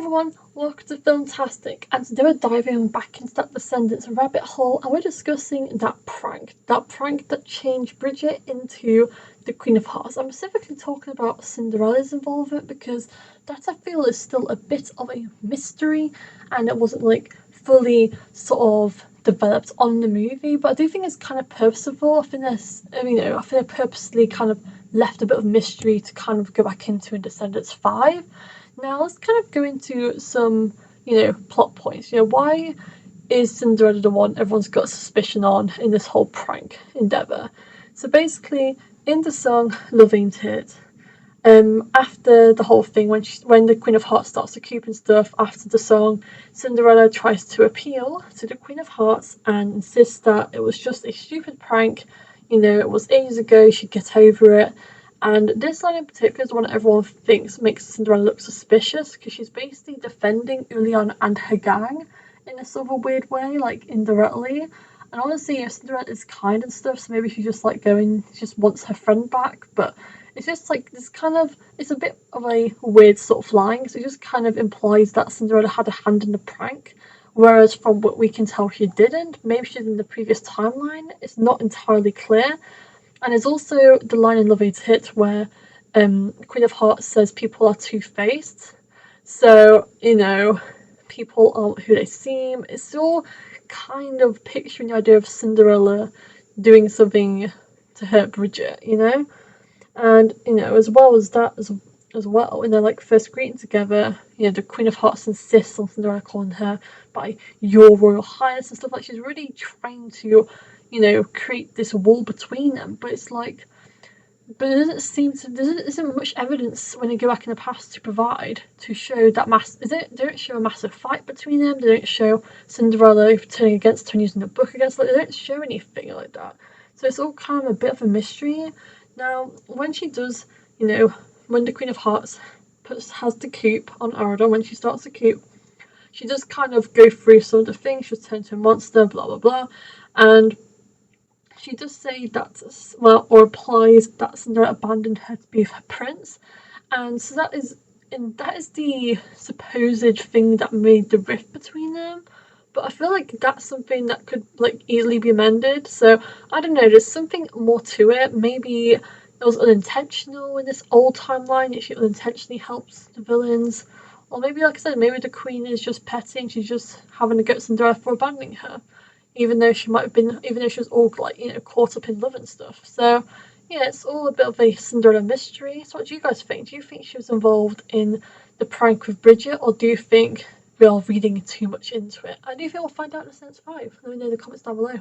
everyone, welcome to Filmtastic, and today we're diving back into that Descendants rabbit hole and we're discussing that prank that changed Bridget into the Queen of Hearts. I'm specifically talking about Cinderella's involvement because that I feel is still a bit of a mystery and it wasn't like fully sort of developed on the movie, but I do think it's kind of purposeful. I think they purposely kind of left a bit of mystery to kind of go back into in Descendants 5. Now let's kind of go into some, plot points. Why is Cinderella the one everyone's got suspicion on in this whole prank endeavour? So basically, in the song Love Ain't It, after the whole thing, when the Queen of Hearts starts to coop and stuff, after the song, Cinderella tries to appeal to the Queen of Hearts and insists that it was just a stupid prank, it was ages ago, she'd get over it. And this line in particular is one everyone thinks makes Cinderella look suspicious because she's basically defending Ulian and her gang in a sort of a weird way, like indirectly. And honestly, Cinderella is kind and stuff, so maybe she's just like she just wants her friend back, but it's just like this it's a bit of a weird sort of line, so it just kind of implies that Cinderella had a hand in the prank, whereas from what we can tell she didn't. Maybe she did in the previous timeline, it's not entirely clear. And there's also the line in Love Ain't It where Queen of Hearts says people are two-faced. So, people aren't who they seem. It's all kind of picturing the idea of Cinderella doing something to hurt Bridget, And, as well as that as well, in their like first greeting together, the Queen of Hearts insists on Cinderella calling her by Your Royal Highness and stuff. Like, she's really trying to create this wall between them, but it's like, but there isn't much evidence when they go back in the past to provide to show that they don't show a massive fight between them. They don't show Cinderella turning against her and using the book against, like, they don't show anything like that. So it's all kind of a bit of a mystery. Now, when she does, when the Queen of Hearts has the coup on Aradon, when she starts the coup, she does kind of go through some of the things. She'll turn to a monster, blah blah blah, and she does say that, or implies that Cinderella abandoned her to be with her prince, and so that is the supposed thing that made the rift between them. But I feel like that's something that could like easily be amended. So I don't know. There's something more to it. Maybe it was unintentional in this old timeline. She unintentionally helps the villains, or maybe, like I said, maybe the Queen is just petty and she's just having a go at Cinderella for abandoning her, even though she was all like caught up in love and stuff. So yeah, it's all a bit of a Cinderella mystery. So what do you guys think? Do you think she was involved in the prank with Bridget, or do you think we are reading too much into it? I do think we'll find out in Descendants 5. Let me know in the comments down below.